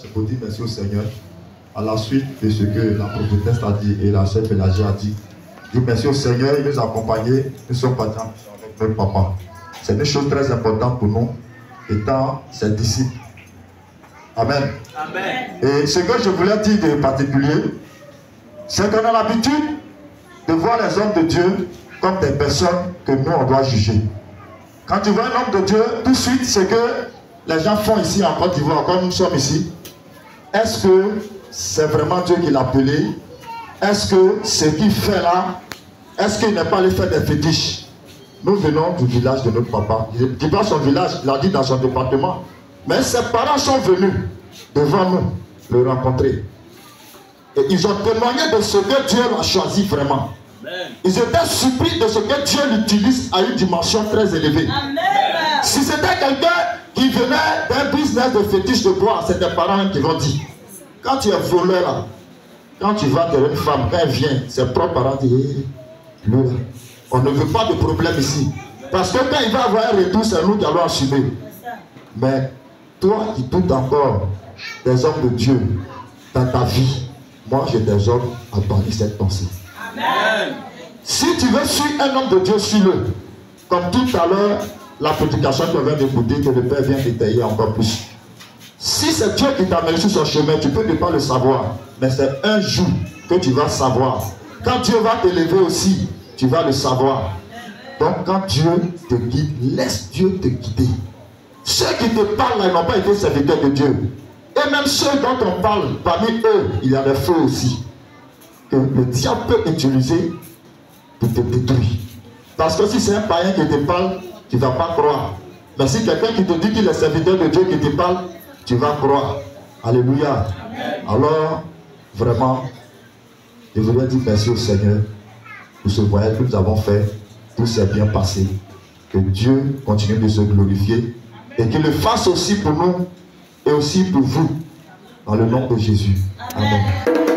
C'est pour dire merci au Seigneur à la suite de ce que la prophétesse a dit et la chef Pélagie a dit. Dis merci au Seigneur, il nous a accompagnés, nous sommes partis avec notre papa. C'est une chose très importante pour nous, étant ses disciples. Amen. Amen. Et ce que je voulais dire de particulier, c'est qu'on a l'habitude de voir les hommes de Dieu comme des personnes que nous on doit juger. Quand tu vois un homme de Dieu, tout de suite, c'est que les gens font ici en Côte d'Ivoire, comme nous sommes ici. Est-ce que c'est vraiment Dieu qui l'a appelé? Est-ce que ce qu'il fait là, est-ce qu'il n'est pas allé faire des fétiches? Nous venons du village de notre papa. Il ne dit pas son village, il l'a dit dans son département. Mais ses parents sont venus devant nous le rencontrer. Et ils ont témoigné de ce que Dieu a choisi vraiment. Amen. Ils étaient surpris de ce que Dieu l'utilise à une dimension très élevée. Amen. Si c'était quelqu'un qui venait d'un business de fétiche de bois, c'est tes parents qui vont dire. Quand tu es voleur là, quand tu vas derrière une femme, quand elle vient, ses propres parents disent, lui là, on ne veut pas de problème ici. Parce que quand il va avoir un retour, c'est nous qui allons assumer. Mais toi qui doutes encore des hommes de Dieu dans ta vie, moi je t'exhorte à bannir cette pensée. Amen. Si tu veux suivre un homme de Dieu, suis-le. Comme tout à l'heure, la prédication que vient d'écouter, que le Père vient détailler encore plus. Si c'est Dieu qui t'a mené sur son chemin, tu peux ne pas le savoir. Mais c'est un jour que tu vas savoir. Quand Dieu va te lever aussi, tu vas le savoir. Donc quand Dieu te guide, laisse Dieu te guider. Ceux qui te parlent là, ils n'ont pas été serviteurs de Dieu. Et même ceux dont on parle, parmi eux, il y a des feux aussi. Que le diable peut utiliser pour te détruire. Parce que si c'est un païen qui te parle, tu ne vas pas croire. Mais si quelqu'un qui te dit qu'il est serviteur de Dieu qui te parle, tu vas croire. Alléluia. Amen. Alors, vraiment, je voudrais dire merci au Seigneur pour ce voyage que nous avons fait. Tout s'est bien passé. Que Dieu continue de se glorifier et qu'il le fasse aussi pour nous et aussi pour vous. Dans le nom de Jésus. Amen.